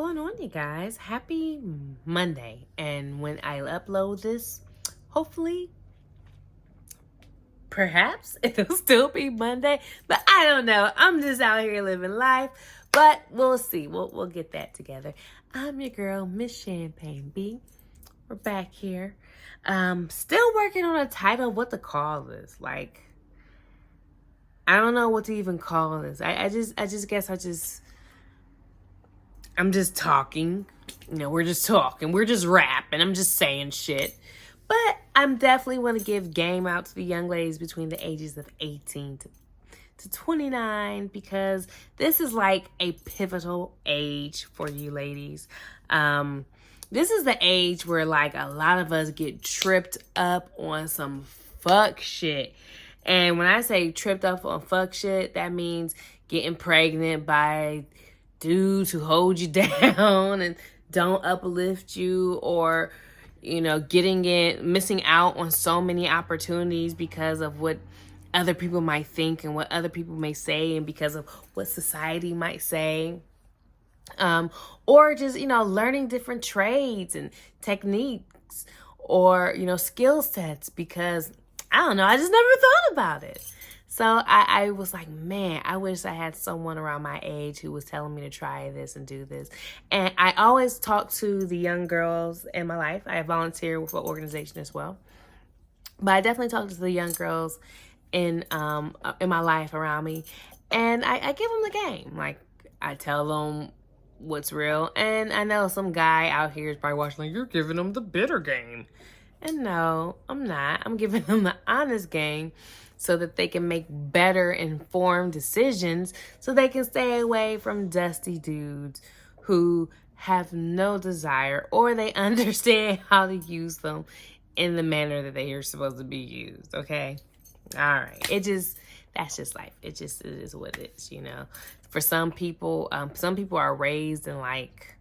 going on, you guys? Happy Monday. And when I upload this, hopefully, perhaps it'll still be Monday. But I don't know. I'm just out here living life. But we'll see. We'll get that together. I'm your girl, Miss Champagne B. We're back here. Still working on a title of what to call this. Like, I don't know what to even call this. I'm just talking. We're just talking. We're just rapping. I'm just saying shit. But I'm definitely want to give game out to the young ladies between the ages of 18 to 29 because this is like a pivotal age for you ladies. This is the age where like a lot of us get tripped up on some fuck shit. And when I say tripped up on fuck shit, that means getting pregnant by dudes who hold you down and don't uplift you, or missing out on so many opportunities because of what other people might think and what other people may say, and because of what society might say, or just learning different trades and techniques, or skill sets, because I don't know, I just never thought about it. So I was like, man, I wish I had someone around my age who was telling me to try this and do this. And I always talk to the young girls in my life. I volunteer with an organization as well. But I definitely talk to the young girls in my life around me. And I give them the game. Like, I tell them what's real. And I know some guy out here is probably watching like, you're giving them the bitter game. And no, I'm not. I'm giving them the honest game, so that they can make better informed decisions, so they can stay away from dusty dudes who have no desire, or they understand how to use them in the manner that they are supposed to be used. Okay. All right. That's just life. It is what it is, For some people are raised in like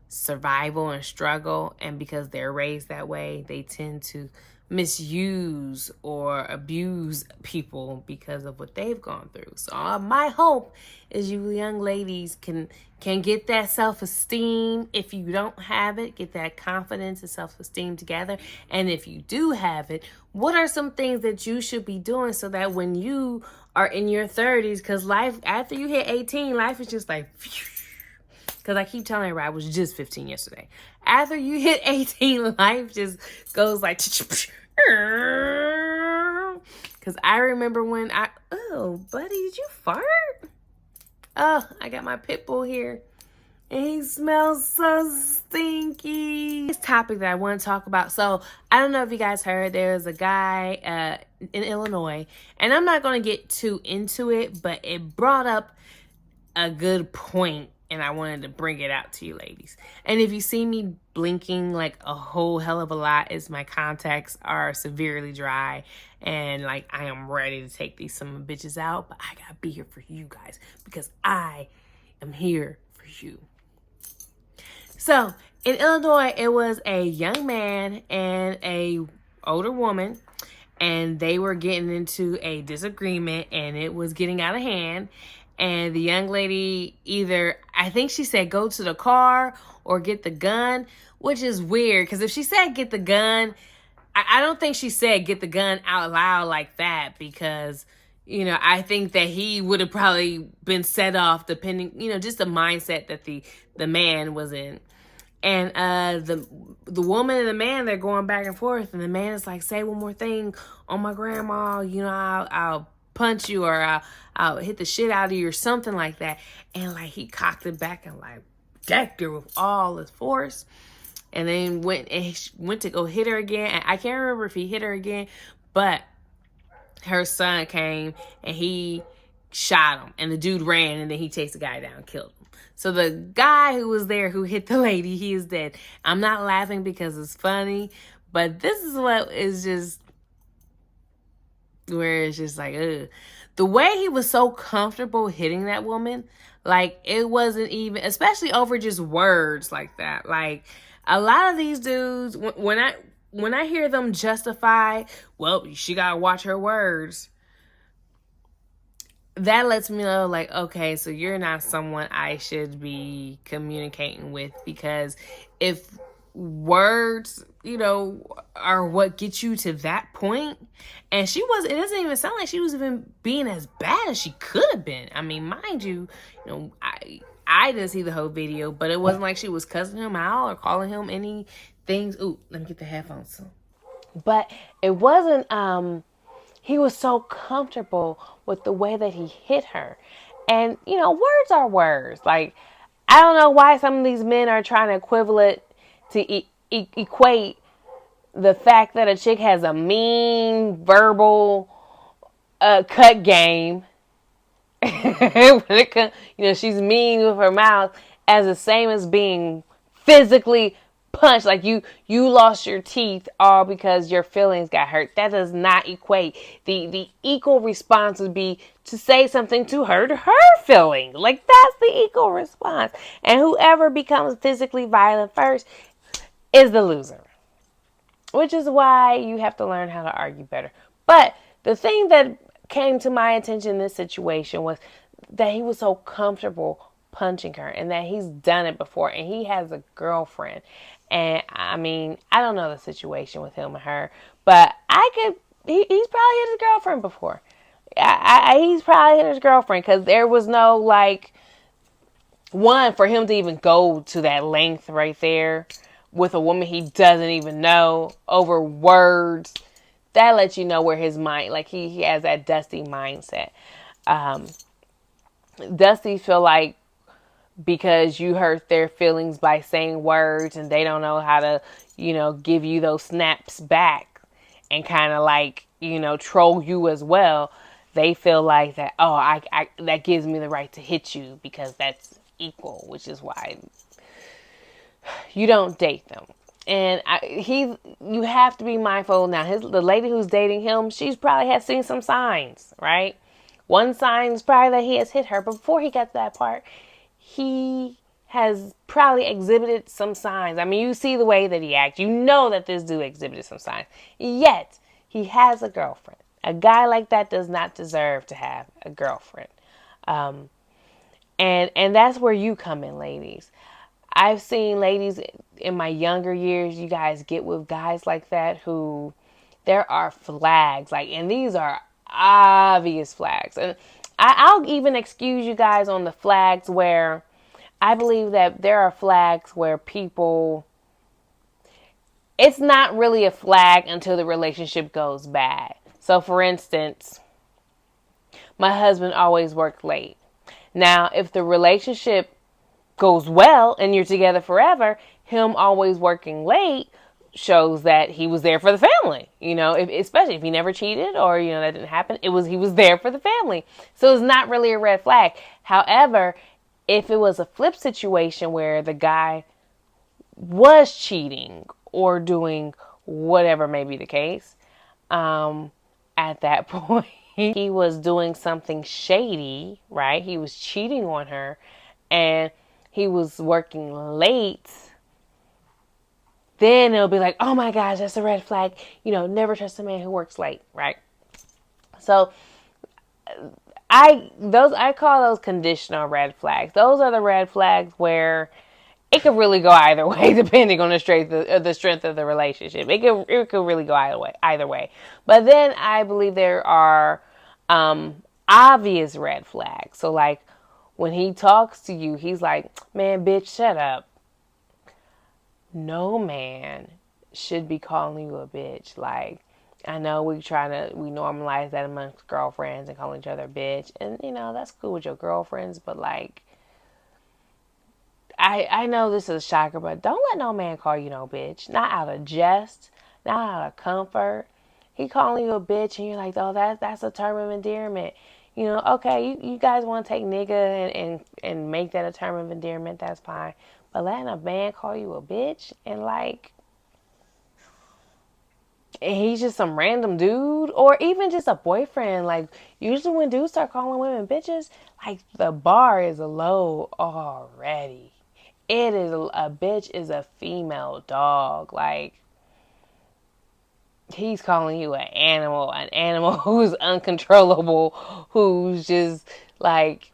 survival and struggle, and because they're raised that way, they tend to misuse or abuse people because of what they've gone through. So my hope is you young ladies can get that self-esteem. If you don't have it, get that confidence and self-esteem together. And if you do have it, what are some things that you should be doing so that when you are in your 30s, because life after you hit 18, life is just like phew. Because I keep telling everybody I was just 15 yesterday. After you hit 18, life just goes like... Because I remember when oh, buddy, did you fart? Oh, I got my pit bull here. And he smells so stinky. This topic that I want to talk about. So, I don't know if you guys heard, there's a guy in Illinois. And I'm not going to get too into it, but it brought up a good point. And I wanted to bring it out to you ladies. And if you see me blinking like a whole hell of a lot, is my contacts are severely dry. And like I am ready to take these some bitches out. But I gotta be here for you guys, because I am here for you. So in Illinois, it was a young man and a older woman. And they were getting into a disagreement, and it was getting out of hand. And the young lady either, I think she said, go to the car or get the gun, which is weird. Because if she said get the gun, I don't think she said get the gun out loud like that. Because, I think that he would have probably been set off depending, just the mindset that the man was in. And the woman and the man, they're going back and forth. And the man is like, say one more thing on my grandma, I'll punch you, or I'll hit the shit out of you, or something like that. And like he cocked it back and like decked her with all his force, and then went to go hit her again. And I can't remember if he hit her again, but her son came and he shot him, and the dude ran, and then he chased the guy down and killed him. So the guy who was there who hit the lady, he is dead. I'm not laughing because it's funny, but this is what is just where it's just like, ugh. The way he was so comfortable hitting that woman, like it wasn't even, especially over just words like that. Like a lot of these dudes, when I hear them justify, well, she gotta watch her words. that lets me know, like, okay, so you're not someone I should be communicating with, because if words, are what get you to that point, and it doesn't even sound like she was even being as bad as she could have been. I mean, mind you, I didn't see the whole video, but it wasn't like she was cussing him out or calling him any things. Ooh, let me get the headphones. But it wasn't, he was so comfortable with the way that he hit her. And, words are words. Like, I don't know why some of these men are trying to equivalent to equate the fact that a chick has a mean verbal cut game. She's mean with her mouth, as the same as being physically punched. Like you lost your teeth all because your feelings got hurt. That does not equate. The equal response would be to say something to hurt her feelings. Like, that's the equal response. And whoever becomes physically violent first is the loser. Which is why you have to learn how to argue better. But the thing that came to my attention in this situation was that he was so comfortable punching her, and that he's done it before, and he has a girlfriend. And I mean, I don't know the situation with him and her, but he's probably hit his girlfriend before. He's probably hit his girlfriend, because there was no, like, one, for him to even go to that length right there with a woman he doesn't even know over words. That lets you know where his mind, like, he has that Dusty mindset. Dusty feel like because you hurt their feelings by saying words, and they don't know how to, give you those snaps back and kind of, like, troll you as well. They feel like that, oh, I that gives me the right to hit you, because that's equal, which is why you don't date them. And you have to be mindful now. The lady who's dating him, she's probably has seen some signs, right? One sign is probably that he has hit her, but before he got to that part, he has probably exhibited some signs. I mean, you see the way that he acts. You know that this dude exhibited some signs. Yet, he has a girlfriend. A guy like that does not deserve to have a girlfriend. And that's where you come in, ladies. I've seen ladies in my younger years, you guys get with guys like that who, there are flags, like, and these are obvious flags. And I'll even excuse you guys on the flags where I believe that there are flags where people, it's not really a flag until the relationship goes bad. So, for instance, my husband always worked late. Now, if the relationship goes well and you're together forever, him always working late shows that he was there for the family. Especially if he never cheated, or that didn't happen. He was there for the family. So it's not really a red flag. However, if it was a flip situation where the guy was cheating or doing whatever may be the case, at that point he was doing something shady, right? He was cheating on her, and he was working late, then it'll be like, oh my gosh, that's a red flag. Never trust a man who works late, right? So I call those conditional red flags. Those are the red flags where it could really go either way, depending on the strength of the relationship. It could really go either way. But then I believe there are obvious red flags. So, like, when he talks to you, he's like, man, bitch, shut up. No man should be calling you a bitch. Like, I know we normalize that amongst girlfriends and calling each other bitch. And, that's cool with your girlfriends. But, like, I know this is a shocker, but don't let no man call you no bitch. Not out of jest, not out of comfort. He calling you a bitch, and you're like, oh, that's a term of endearment. Okay, you guys want to take nigga and make that a term of endearment, that's fine. But letting a man call you a bitch, and, like, and he's just some random dude, or even just a boyfriend. Like, usually when dudes start calling women bitches, like, the bar is low already. A bitch is a female dog. Like, he's calling you an animal who's uncontrollable, who's just like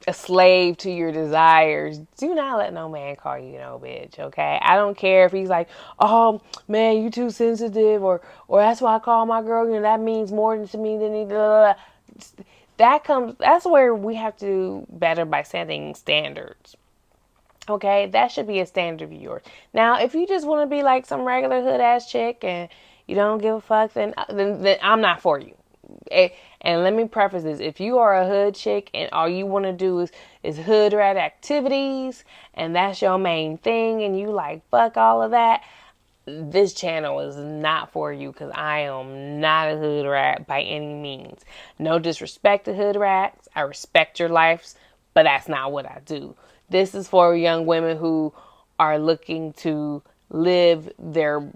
a slave to your desires. Do not let no man call you no bitch, okay? I don't care if he's like, oh man, you too sensitive, or that's why I call my girl, that means more to me than he does. That's where we have to do better by setting standards. Okay, that should be a standard of yours. Now, if you just want to be like some regular hood ass chick and you don't give a fuck, then I'm not for you. And let me preface this: if you are a hood chick and all you want to do is hood rat activities and that's your main thing, and you like fuck all of that, this channel is not for you because I am not a hood rat by any means. No disrespect to hood rats. I respect your lives, but that's not what I do. This is for young women who are looking to live their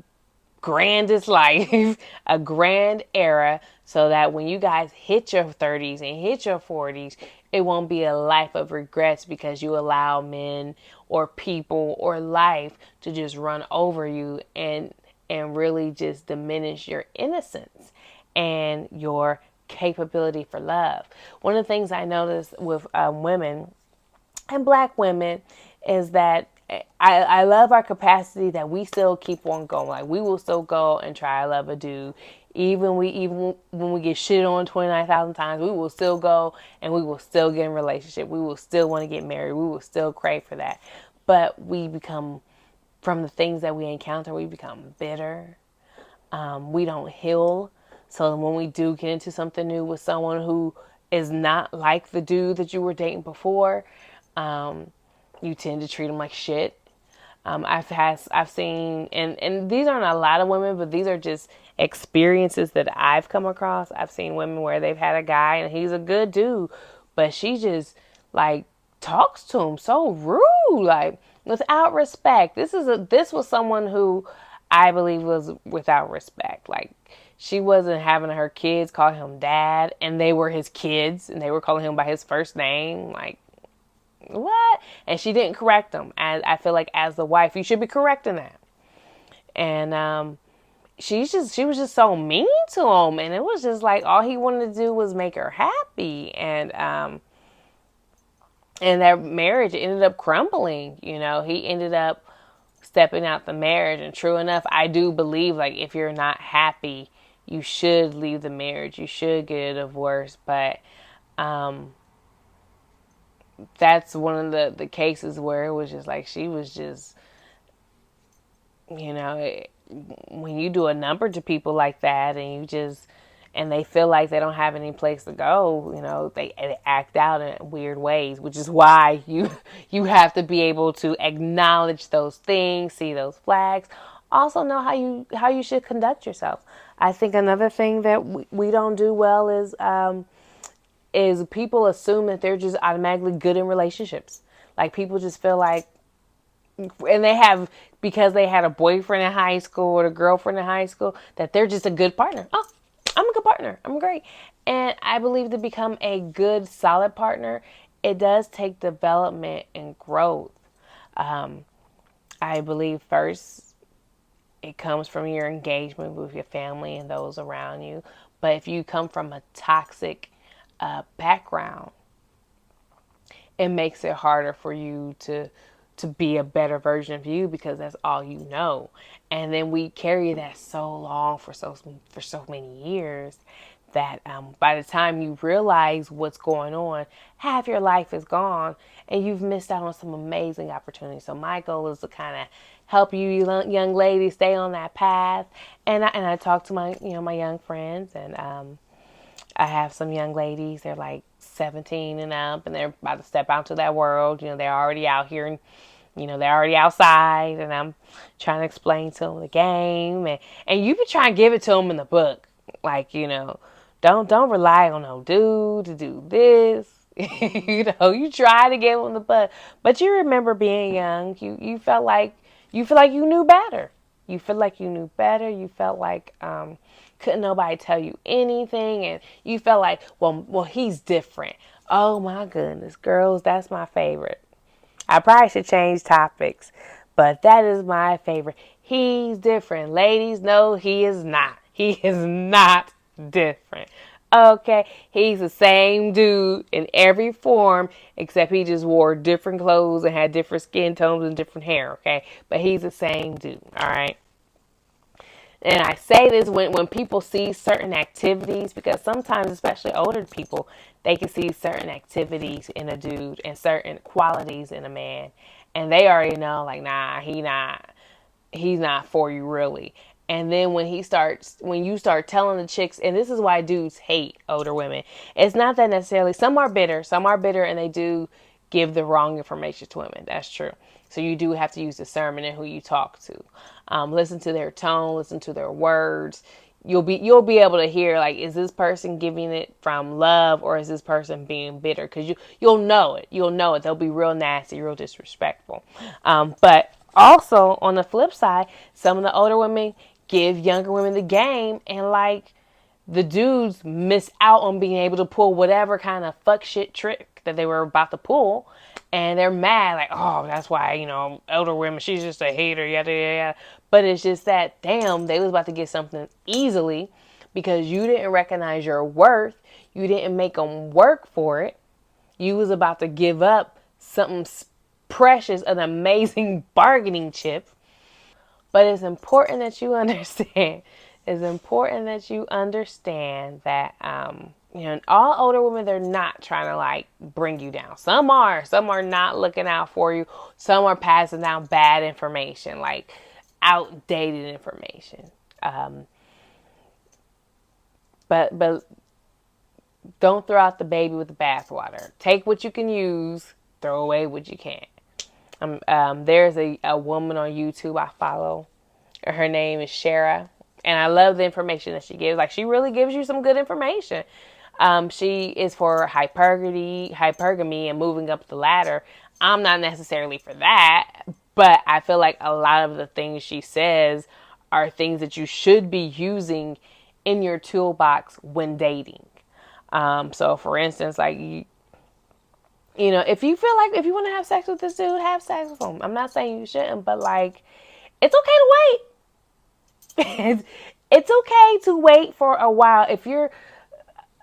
grandest life, a grand era, so that when you guys hit your 30s and hit your 40s, it won't be a life of regrets because you allow men or people or life to just run over you and really just diminish your innocence and your capability for love. One of the things I noticed with women and black women is that I love our capacity that we still keep on going. Like we will still go and try to love a dude. Even when we get shit on 29,000 times, we will still go and we will still get in a relationship. We will still want to get married. We will still crave for that. But we become, from the things that we encounter, we become bitter. We don't heal. So when we do get into something new with someone who is not like the dude that you were dating before, you tend to treat them like shit. I've seen, and these aren't a lot of women, but these are just experiences that I've come across. I've seen women where they've had a guy and he's a good dude, but she just like talks to him so rude, like without respect. This was someone who I believe was without respect. Like she wasn't having her kids call him dad, and they were his kids, and they were calling him by his first name. Like what? And she didn't correct him. And I feel like as the wife, you should be correcting that. And she was just so mean to him, and it was just like all he wanted to do was make her happy, and that marriage ended up crumbling. He ended up stepping out the marriage, and true enough, I do believe like if you're not happy, you should leave the marriage. You should get a divorce, but that's one of the cases where it was just like she was just, when you do a number to people like that and they feel like they don't have any place to go, they act out in weird ways, which is why you have to be able to acknowledge those things, see those flags, also know how you should conduct yourself. I think another thing that we don't do well is people assume that they're just automatically good in relationships. Like people just feel like, and they have, because they had a boyfriend in high school or a girlfriend in high school, that they're just a good partner. Oh, I'm a good partner. I'm great. And I believe to become a good, solid partner, it does take development and growth. I believe first it comes from your engagement with your family and those around you. But if you come from a toxic background, it makes it harder for you to be a better version of you because that's all you know. And then we carry that so long for so many years that by the time you realize what's going on, half your life is gone and you've missed out on some amazing opportunities. So my goal is to kind of help you young ladies stay on that path. And I talk to my my young friends, and I have some young ladies, they're like 17 and up, and they're about to step out to that world. They're already out here, and they're already outside, and I'm trying to explain to them the game, and you be trying to give it to them in the book, like don't rely on no dude to do this. You try to give them the book, but you remember being young. You felt like you knew better. You feel like you knew better. You felt like couldn't nobody tell you anything, and you felt like, well, he's different. Oh my goodness, girls, that's my favorite. I probably should change topics, But that is my favorite. He's different. Ladies, no, he is not. He is not different. Okay, he's the same dude in every form, except he just wore different clothes and had different skin tones and different hair. Okay, but he's the same dude. All right. And I say this when people see certain activities, because sometimes, especially older people, they can see certain activities in a dude and certain qualities in a man. And they already know, like, nah, he's not for you really. And then when you start telling the chicks, and this is why dudes hate older women. It's not that necessarily, some are bitter and they do give the wrong information to women. That's true. So you do have to use discernment in who you talk to. Listen to their tone, listen to their words. You'll be able to hear, like, is this person giving it from love or is this person being bitter? Because you'll know it. You'll know it. They'll be real nasty, real disrespectful. But also on the flip side, some of the older women give younger women the game, and like the dudes miss out on being able to pull whatever kind of fuck shit trick that they were about to pull. And they're mad, like, oh, that's why, elder women, she's just a hater, yada, yada, yada. But it's just that, damn, they was about to get something easily because you didn't recognize your worth. You didn't make them work for it. You was about to give up something precious, an amazing bargaining chip. But it's important that you understand. It's important that you understand that all older women, they're not trying to like bring you down. Some are not looking out for you. Some are passing down bad information, like outdated information. But don't throw out the baby with the bathwater. Take what you can use, throw away what you can't. There's a woman on YouTube I follow. Her name is Shara. And I love the information that she gives. Like, she really gives you some good information. She is for hypergamy and moving up the ladder. I'm not necessarily for that. But I feel like a lot of the things she says are things that you should be using in your toolbox when dating. So, for instance, like, if you feel like if you want to have sex with this dude, have sex with him. I'm not saying you shouldn't, but like, it's okay to wait. It's okay to wait for a while.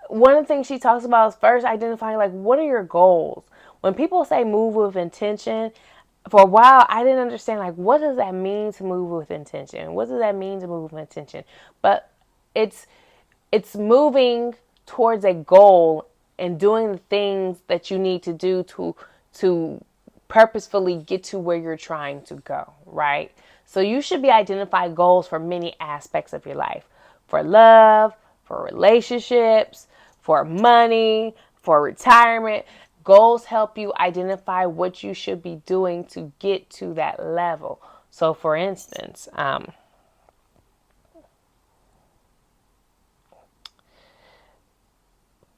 One of the things she talks about is first identifying, like, what are your goals? When people say move with intention, for a while I didn't understand, like, what does that mean to move with intention? What does that mean to move with intention? But it's moving towards a goal and doing the things that you need to do to purposefully get to where you're trying to go, right? So you should be identifying goals for many aspects of your life. For love, for relationships, for money, for retirement. Goals help you identify what you should be doing to get to that level. So for instance,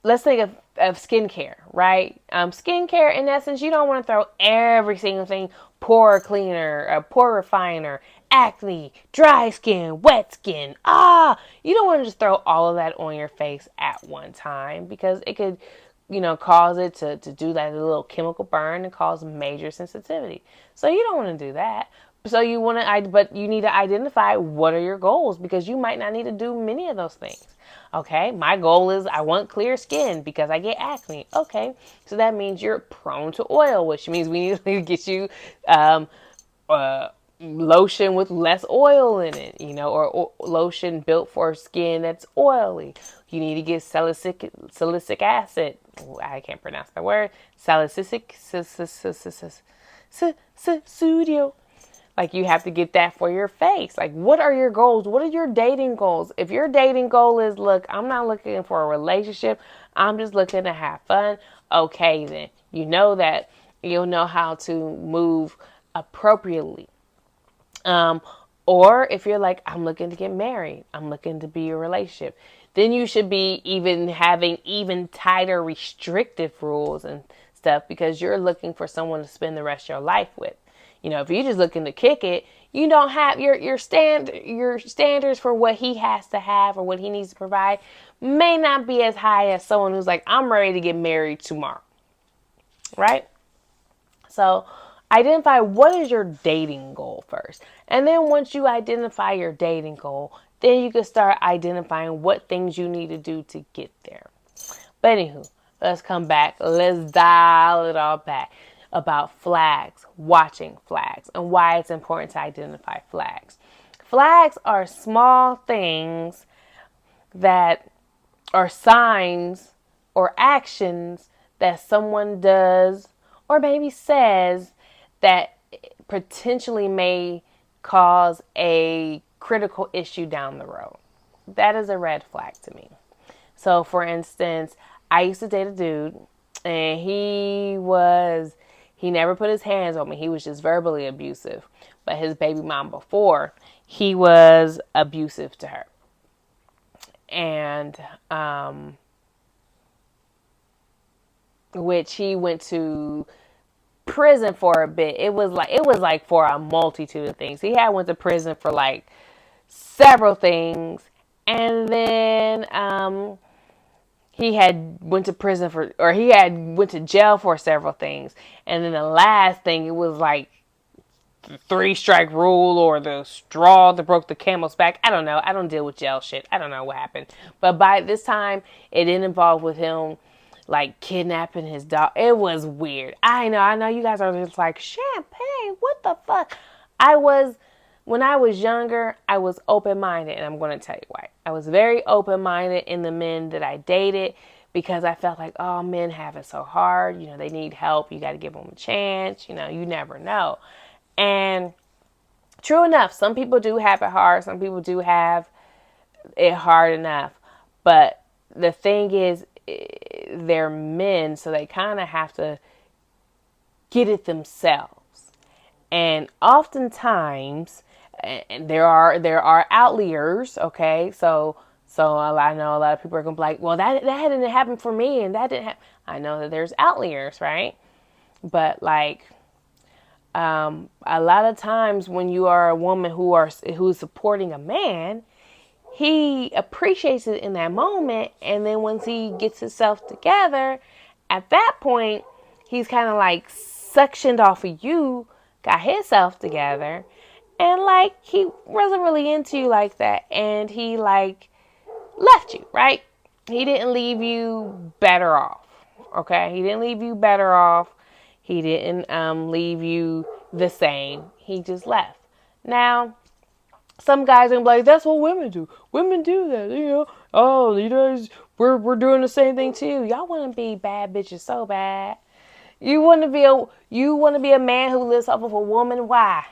let's think of skincare, right? Skincare, in essence, you don't want to throw every single thing, pore cleaner, a pore refiner, acne, dry skin, wet skin. You don't want to just throw all of that on your face at one time because it could, cause it to do that little chemical burn and cause major sensitivity. So you don't want to do that. So but you need to identify what are your goals because you might not need to do many of those things. Okay, my goal is I want clear skin because I get acne. Okay, so that means you're prone to oil, which means we need to get you lotion with less oil in it, or lotion built for skin that's oily. You need to get salicylic acid. I can't pronounce the word. Salicylic studio. Like, you have to get that for your face. Like, what are your goals? What are your dating goals? If your dating goal is, look, I'm not looking for a relationship. I'm just looking to have fun. Okay, then. You know that you'll know how to move appropriately. Or if you're like, I'm looking to get married. I'm looking to be in a relationship. Then you should be having even tighter restrictive rules and stuff because you're looking for someone to spend the rest of your life with. If you're just looking to kick it, you don't have your standards for what he has to have or what he needs to provide may not be as high as someone who's like, I'm ready to get married tomorrow. Right? So Identify what is your dating goal first. And then once you identify your dating goal, then you can start identifying what things you need to do to get there. But anywho, let's come back. Let's dial it all back about flags, watching flags, and why it's important to identify flags. Flags are small things that are signs or actions that someone does or maybe says that potentially may cause a critical issue down the road. That is a red flag to me. So, for instance, I used to date a dude, and he never put his hands on me. He was just verbally abusive. But his baby mom before, he was abusive to her. And, which he went to prison for a bit. It was like for a multitude of things. He had went to prison for like several things, and then he had went to prison for, or he had went to jail for several things, and then the last thing, it was like the 3-strike rule or the straw that broke the camel's back. I don't know. I don't deal with jail shit. I don't know what happened, but by this time, it didn't involve with him like kidnapping his dog. It was weird. I know you guys are just like, Champagne, what the fuck? When I was younger, I was open-minded, and I'm going to tell you why. I was very open-minded in the men that I dated because I felt like, oh, men have it so hard. You know, they need help. You got to give them a chance. You know, you never know. And true enough, some people do have it hard. Some people do have it hard enough. But the thing is, they're men, so they kind of have to get it themselves. And oftentimes, and there are outliers, okay? So I know a lot of people are gonna be like, well, that didn't happen for me, and that didn't happen. I know that there's outliers, right? But like, a lot of times when you are a woman who's supporting a man, he appreciates it in that moment, and then once he gets himself together, at that point, he's kind of like suctioned off of you, got himself together, and like he wasn't really into you like that, and he like left you, right? He didn't leave you better off, okay? He didn't leave you better off. He didn't leave you the same. He just left. Now, some guys are like, that's what women do. Women do that, you know. Oh, you guys, we're doing the same thing too. Y'all want to be bad bitches so bad. You want to be a man who lives off of a woman. Why?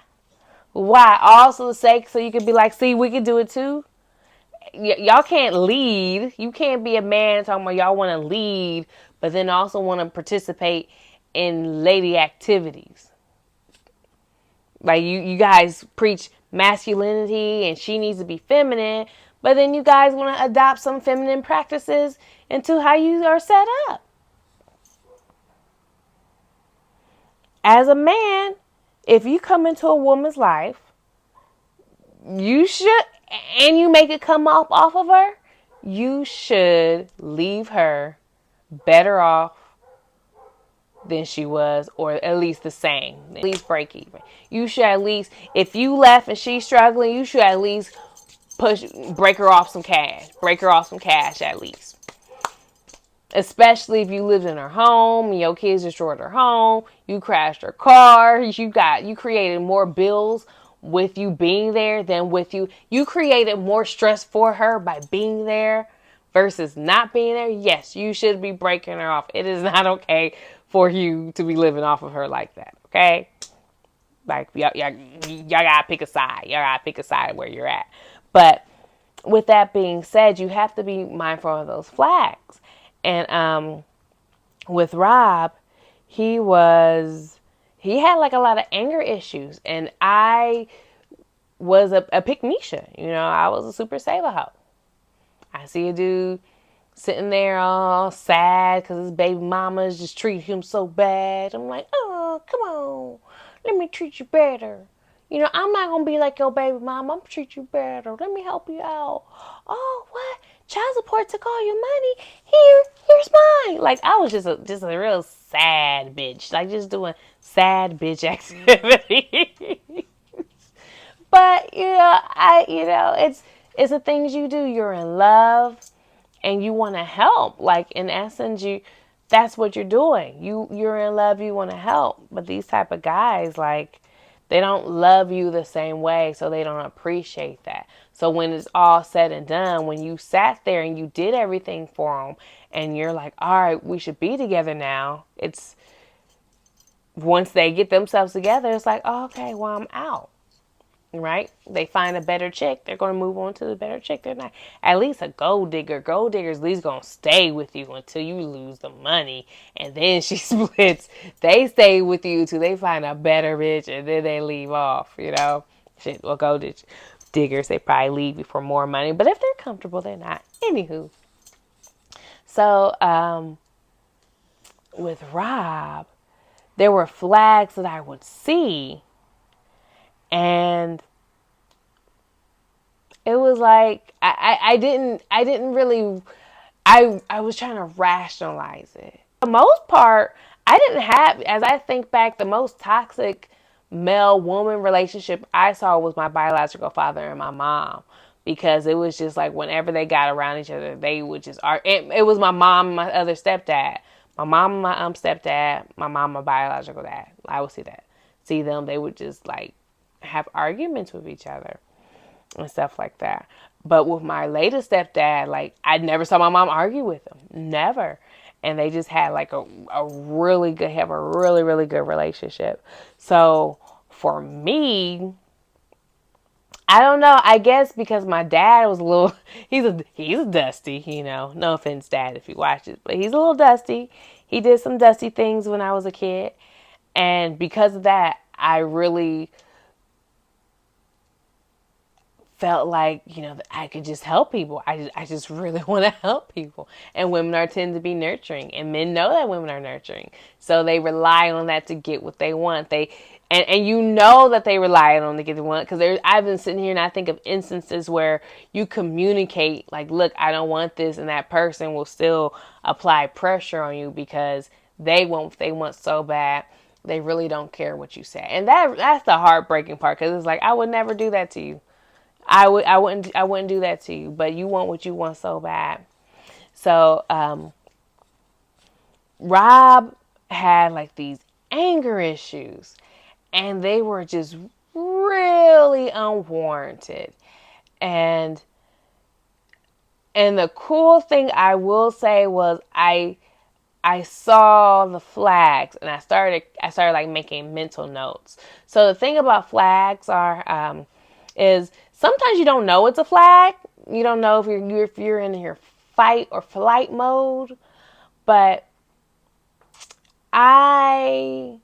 Why? Also the sake so you can be like, see, we can do it too. Y'all can't lead. You can't be a man talking about y'all want to lead, but then also want to participate in lady activities. Like you guys preach masculinity and she needs to be feminine, but then you guys want to adopt some feminine practices into how you are set up. As a man, if you come into a woman's life, you should, and you make it come off of her, you should leave her better off than she was, or at least the same. At least break even. You should at least, if you left and she's struggling, you should at least break her off some cash. Break her off some cash at least. Especially if you lived in her home, and your kids destroyed her home, you crashed her car, you created more bills with you being there than with you. You created more stress for her by being there versus not being there. Yes, you should be breaking her off. It is not okay for you to be living off of her like that, okay? Like, y'all gotta pick a side. Y'all gotta pick a side where you're at. But with that being said, you have to be mindful of those flags. And with Rob, he had like a lot of anger issues. And I was a pick-Misha. You know, I was a super sailor hoe. I see a dude sitting there all sad because his baby mamas just treat him so bad. I'm like, oh, come on. Let me treat you better. You know, I'm not going to be like your baby mama. I'm going to treat you better. Let me help you out. Oh, what? Child support took all your money. Here's mine. Like, I was just a real sad bitch. Like, just doing sad bitch activity. But it's the things you do. You're in love and you want to help. Like in essence, that's what you're doing. You're in love, you want to help. But these type of guys, like, they don't love you the same way, so they don't appreciate that. So when it's all said and done, when you sat there and you did everything for them, and you're like, all right, we should be together now. It's once they get themselves together, it's like, oh, okay, well, I'm out. Right? They find a better chick. They're going to move on to the better chick. They're not at least a gold digger. Gold digger's at least going to stay with you until you lose the money. And then she splits. They stay with you till they find a better bitch and then they leave off, Shit, well, gold diggers, they probably leave you for more money. But if they're comfortable, they're not. Anywho. So, with Rob, there were flags that I would see. And it was like I didn't really I was trying to rationalize it. For the most part, I didn't have, as I think back, the most toxic male woman relationship I saw was my biological father and my mom. Because it was just like whenever they got around each other, they would just argue. It was my mom and my other stepdad. My mom and my stepdad, my mom, my biological dad. I would see them. They would just like have arguments with each other and stuff like that. But with my latest stepdad, like, I never saw my mom argue with him. Never. And they just had like a really good, have a really, really good relationship. So for me, I don't know. I guess because my dad was a little, he's a dusty, No offense, Dad, if you watch this, but he's a little dusty. He did some dusty things when I was a kid. And because of that, I really felt like, that I could just help people. I just really want to help people. And women tend to be nurturing. And men know that women are nurturing. So they rely on that to get what they want. And that they rely on to get what they want. Because I've been sitting here and I think of instances where you communicate, like, look, I don't want this. And that person will still apply pressure on you because they want what they want so bad. They really don't care what you say. And that's the heartbreaking part. Because it's like, I would never do that to you. I wouldn't do that to you, but you want what you want so bad. So, Rob had like these anger issues and they were just really unwarranted. And the cool thing I will say was I saw the flags and I started like making mental notes. So the thing about flags is sometimes you don't know it's a flag. You don't know if you're in your fight or flight mode. But I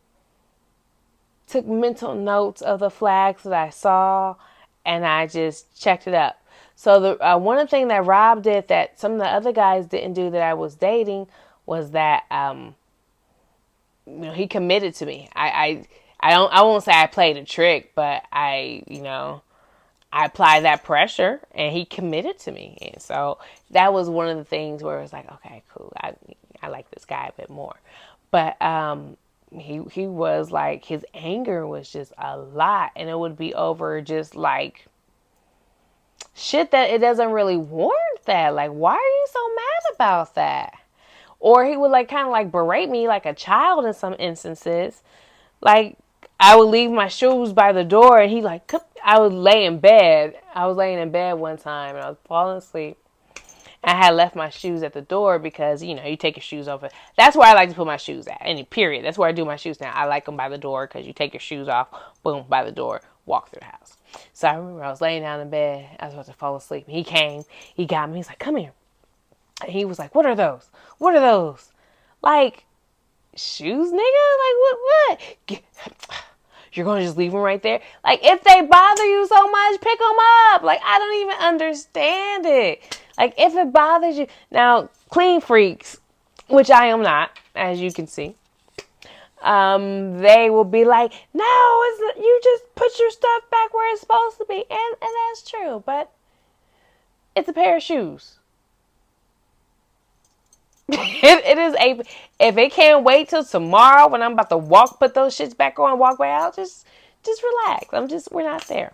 took mental notes of the flags that I saw and I just checked it up. So the one thing that Rob did that some of the other guys didn't do that I was dating was that he committed to me. I won't say I played a trick, but I applied that pressure and he committed to me. And so that was one of the things where it's like, okay, cool. I like this guy a bit more. But he was like, his anger was just a lot. And it would be over just like shit that it doesn't really warrant that. Like, why are you so mad about that? Or he would like kind of like berate me like a child in some instances. Like, I would leave my shoes by the door and he like, I would lay in bed. I was laying in bed one time and I was falling asleep. I had left my shoes at the door because, you take your shoes off. That's where I like to put my shoes at. Any period. That's where I do my shoes now. I like them by the door because you take your shoes off, boom, by the door, walk through the house. So I remember I was laying down in bed. I was about to fall asleep. He came. He got me. He's like, come here. And he was like, what are those? What are those? Like, shoes, nigga? Like, what? You're going to just leave them right there? Like, if they bother you so much, pick them up. Like, I don't even understand it. Like, if it bothers you. Now, clean freaks, which I am not, as you can see, they will be like, no, you just put your stuff back where it's supposed to be. And that's true, but it's a pair of shoes. It is a, if it can't wait till tomorrow when I'm about to put those shits back on, walk way out, just relax. We're not there.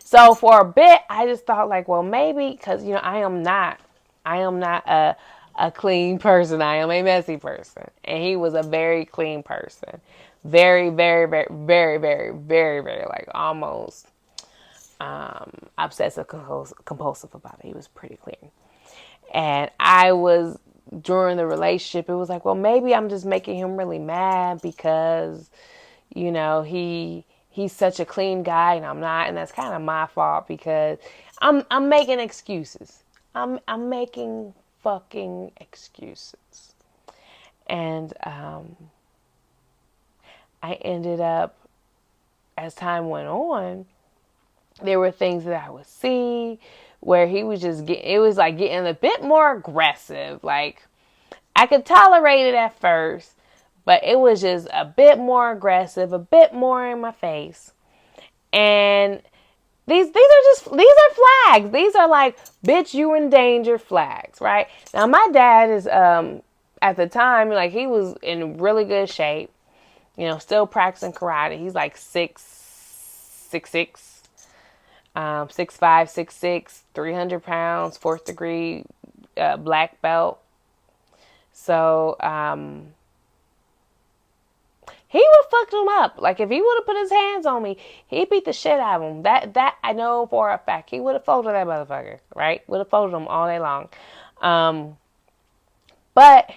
So for a bit, I just thought like, well, maybe because I am not a clean person. I am a messy person, and he was a very clean person, very, very, very, very, very, very, very like almost obsessive compulsive about it. He was pretty clean, and I was during the relationship. It was like, well, maybe I'm just making him really mad because he's such a clean guy and I'm not, and that's kind of my fault because I'm making excuses. I'm making fucking excuses. And I ended up, as time went on, there were things that I would see where he was it was like getting a bit more aggressive. Like, I could tolerate it at first, but it was just a bit more aggressive, a bit more in my face. And these are flags. These are like, bitch, you in danger flags, right? Now my dad is at the time, like, he was in really good shape, still practicing karate. He's like 6'6", 6'5", 6'6", 300 pounds, 4th degree black belt. So he would have fucked him up. Like, if he would have put his hands on me, he beat the shit out of him. That I know for a fact. He would have folded that motherfucker, right? Would have folded him all day long. But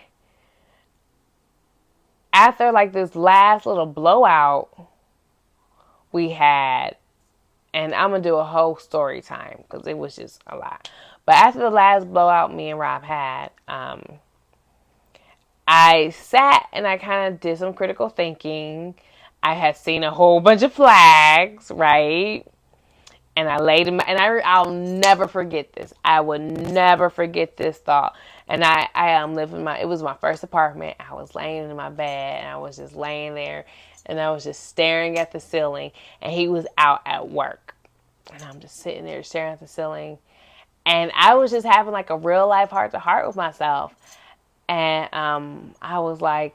after like this last little blowout we had, and I'm gonna do a whole story time because it was just a lot. But after the last blowout me and Rob had, I sat and I kind of did some critical thinking. I had seen a whole bunch of flags, right? And I laid him, and I'll never forget this. I would never forget this thought. And I am living it was my first apartment. I was laying in my bed, and I was just laying there, and I was just staring at the ceiling, and he was out at work. And I'm just sitting there staring at the ceiling. And I was just having like a real life heart to heart with myself. And I was like,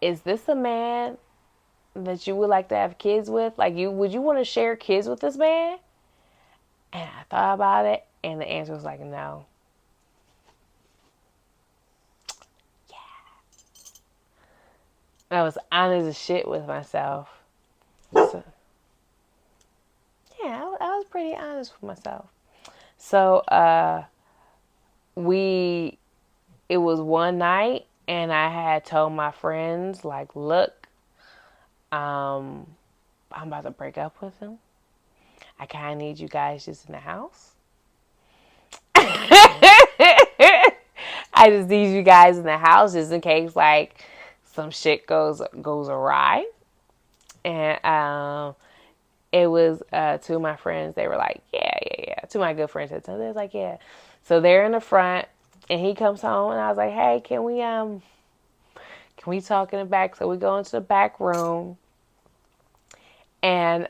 is this a man that you would like to have kids with? Like, would you want to share kids with this man? And I thought about it, and the answer was like, no. Yeah. I was honest as shit with myself. So, yeah, I was pretty honest with myself. So, it was one night, and I had told my friends, like, look, I'm about to break up with him. I kind of need you guys just in the house. I just need you guys in the house just in case, like, some shit goes awry. And it was two of my friends. They were like, yeah. Two of my good friends at the time. They was like, yeah. So they're in the front, and he comes home, and I was like, hey, can we talk in the back? So we go into the back room, and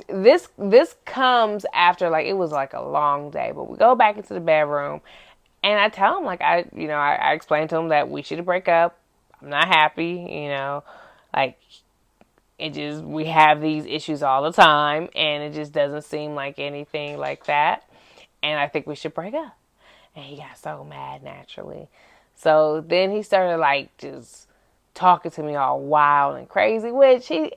this comes after, like, it was like a long day, but we go back into the bedroom, and I tell him, like, I explained to him that we should break up. I'm not happy, like, we have these issues all the time, and it just doesn't seem like anything like that, and I think we should break up. And he got so mad naturally. So then he started, like, just talking to me all wild and crazy, which and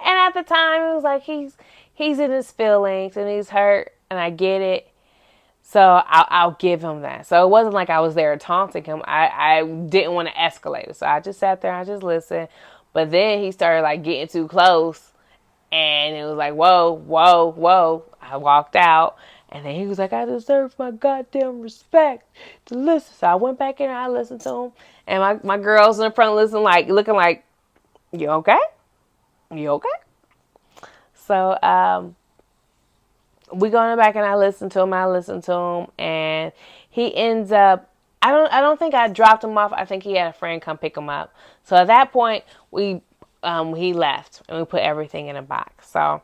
at the time it was like he's in his feelings and he's hurt, and I get it. So I'll give him that. So it wasn't like I was there taunting him. I didn't want to escalate it. So I just sat there and I just listened. But then he started, like, getting too close, and it was like, whoa. I walked out. And then he was like, I deserve my goddamn respect to listen. So I went back in and I listened to him. And my girls in the front looking like, you okay? You okay? So we going back and I listened to him. And he ends up, I don't think I dropped him off. I think he had a friend come pick him up. So at that point, he left and we put everything in a box. So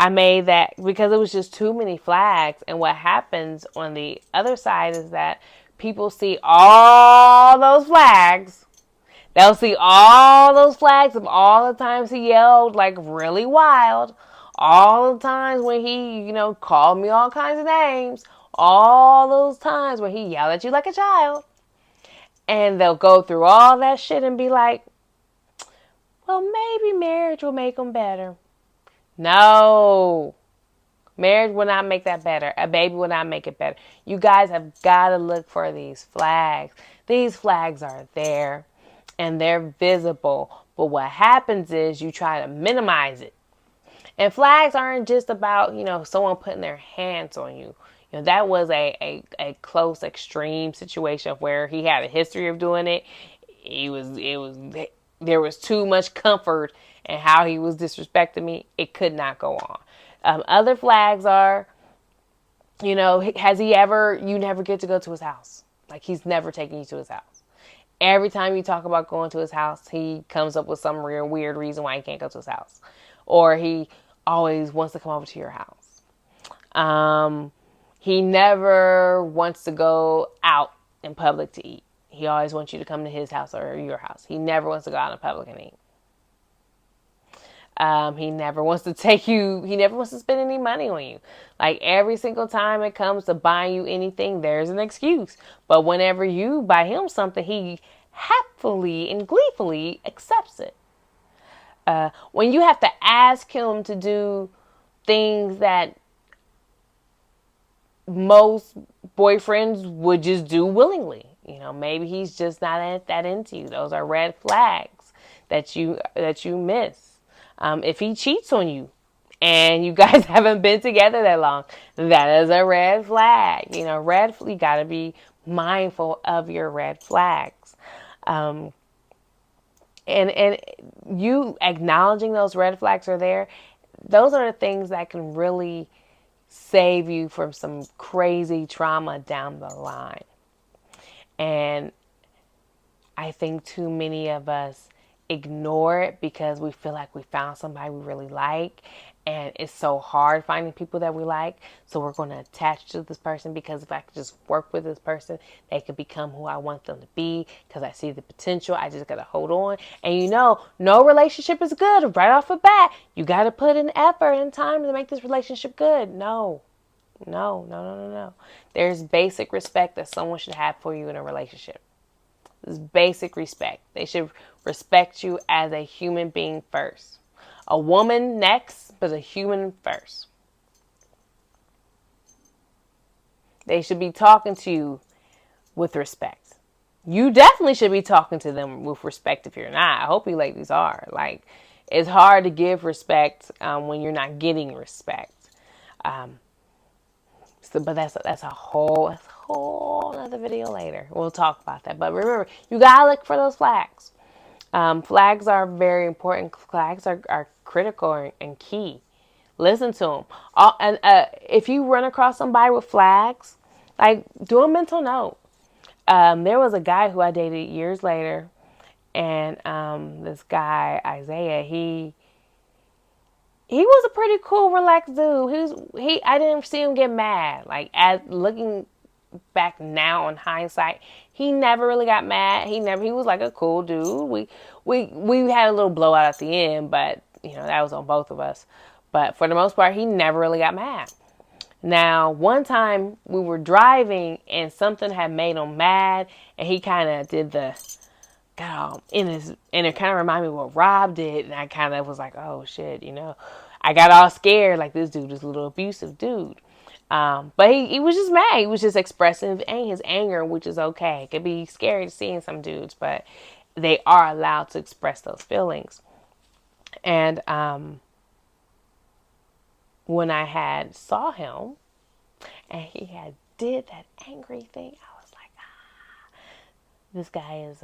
I made that because it was just too many flags. And what happens on the other side is that people see all those flags. They'll see all those flags of all the times he yelled like really wild, all the times when he, called me all kinds of names, all those times when he yelled at you like a child. And they'll go through all that shit and be like, well, maybe marriage will make them better. No. Marriage will not make that better. A baby will not make it better. You guys have got to look for these flags. These flags are there and they're visible. But what happens is you try to minimize it. And flags aren't just about, someone putting their hands on you. That was a close, extreme situation where he had a history of doing it. There was too much comfort in how he was disrespecting me. It could not go on. Other flags are, has he ever, you never get to go to his house. Like he's never taken you to his house. Every time you talk about going to his house, he comes up with some real weird reason why he can't go to his house. Or he always wants to come over to your house. He never wants to go out in public to eat. He always wants you to come to his house or your house. He never wants to go out in public and eat. He never wants to take you, he never wants to spend any money on you. Like every single time it comes to buying you anything, there's an excuse. But whenever you buy him something, he happily and gleefully accepts it. When you have to ask him to do things that most boyfriends would just do willingly, maybe he's just not that into you. Those are red flags that you miss. If he cheats on you and you guys haven't been together that long, that is a red flag. You got to be mindful of your red flags. And you acknowledging those red flags are there. Those are the things that can really save you from some crazy trauma down the line. And I think too many of us ignore it because we feel like we found somebody we really like, and it's so hard finding people that we like, so we're going to attach to this person because if I could just work with this person, they could become who I want them to be because I see the potential. I just got to hold on. And no relationship is good right off the bat. You got to put in effort and time to make this relationship good. No. There's basic respect that someone should have for you in a relationship. This basic respect. They should respect you as a human being first. A woman next, but a human first. They should be talking to you with respect. You definitely should be talking to them with respect if you're not. I hope you ladies are. Like, it's hard to give respect when you're not getting respect. But that's a whole other video later. We'll talk about that. But remember, you gotta look for those flags. Flags are very important. Flags are critical and key. Listen to them. And if you run across somebody with flags, like do a mental note. There was a guy who I dated years later, and this guy Isaiah, he was a pretty cool, relaxed dude. I didn't see him get mad. Like, as looking back now on hindsight, he never really got mad. He was like a cool dude. We had a little blowout at the end, but that was on both of us. But for the most part, he never really got mad. Now, one time we were driving and something had made him mad, and he kind of did the and it kind of reminded me of what Rob did, and I kind of was like, oh shit, I got all scared, like this dude is a little abusive dude. But he was just mad. He was just expressing his anger, which is okay. It could be scary to see in some dudes, but they are allowed to express those feelings. And when I had saw him and he had did that angry thing, I was like, this guy is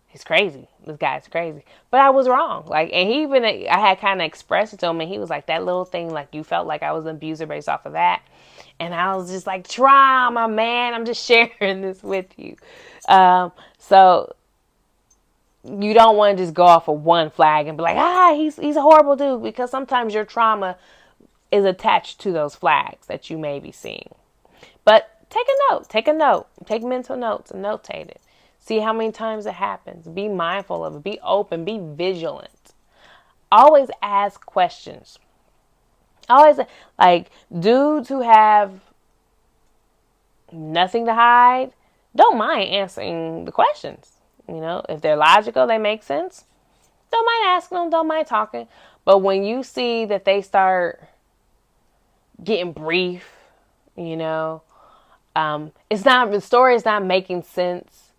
he's crazy. This guy's crazy. But I was wrong. Like, and I had kind of expressed it to him, and he was like, that little thing, like, you felt like I was an abuser based off of that. And I was just like, trauma, man. I'm just sharing this with you. So you don't want to just go off of one flag and be like, he's a horrible dude, because sometimes your trauma is attached to those flags that you may be seeing. But take a note, take mental notes and notate it. See how many times it happens. Be mindful of it. Be open. Be vigilant. Always ask questions. Always, like, dudes who have nothing to hide, don't mind answering the questions. You know, if they're logical, they make sense. Don't mind asking them, don't mind talking. But when you see that they start getting brief, you know, it's not, the story is not making sense.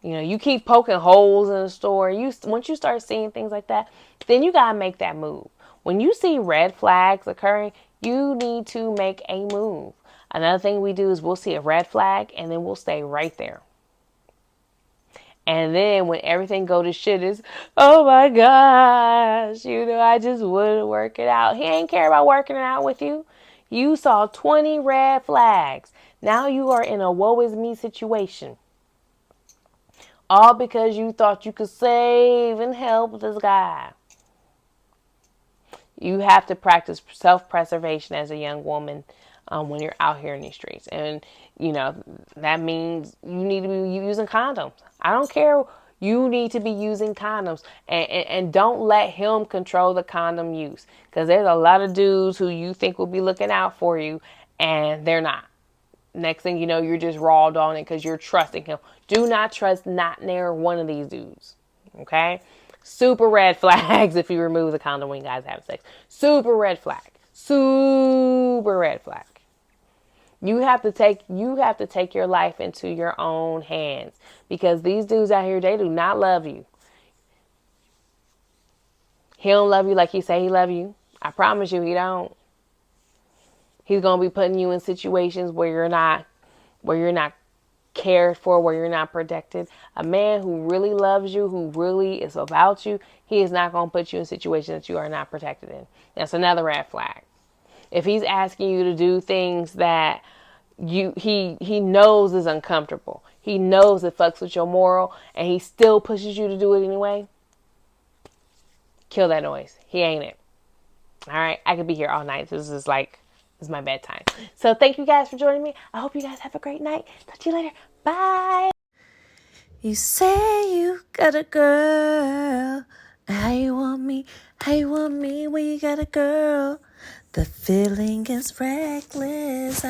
You know, you keep poking holes in the story. Once you start seeing things like that, then you gotta make that move. When you see red flags occurring, you need to make a move. Another thing we do is we'll see a red flag and then we'll stay right there. And then when everything go to shit, is, oh my gosh, you know, I just wouldn't work it out. He ain't care about working it out with you. You saw 20 red flags. Now you are in a woe is me situation. All because you thought you could save and help this guy. You have to practice self-preservation as a young woman when you're out here in these streets. And, you know, that means you need to be using condoms. I don't care. You need to be using condoms. And don't let him control the condom use. Because there's a lot of dudes who you think will be looking out for you, and they're not. Next thing you know, you're just raw dogging it because you're trusting him. Do not trust not near one of these dudes. Okay? Super red flags if you remove the condom when you guys have sex. Super red flag. Super red flag. You have to take your life into your own hands, because these dudes out here, they do not love you. He don't love you like he say he love you. I promise you he don't. He's going to be putting you in situations where you're not cared for, where you're not protected. A man who really loves you, who really is about you, he is not going to put you in situations that you are not protected in. That's another red flag. If he's asking you to do things that he knows is uncomfortable, he knows it fucks with your moral, and he still pushes you to do it anyway, kill that noise. He ain't it. All right, I could be here all night. This is my bedtime. So thank you guys for joining me. I hope you guys have a great night. Talk to you later. Bye. You say you got a girl. How you want me when you got a girl. The feeling is reckless.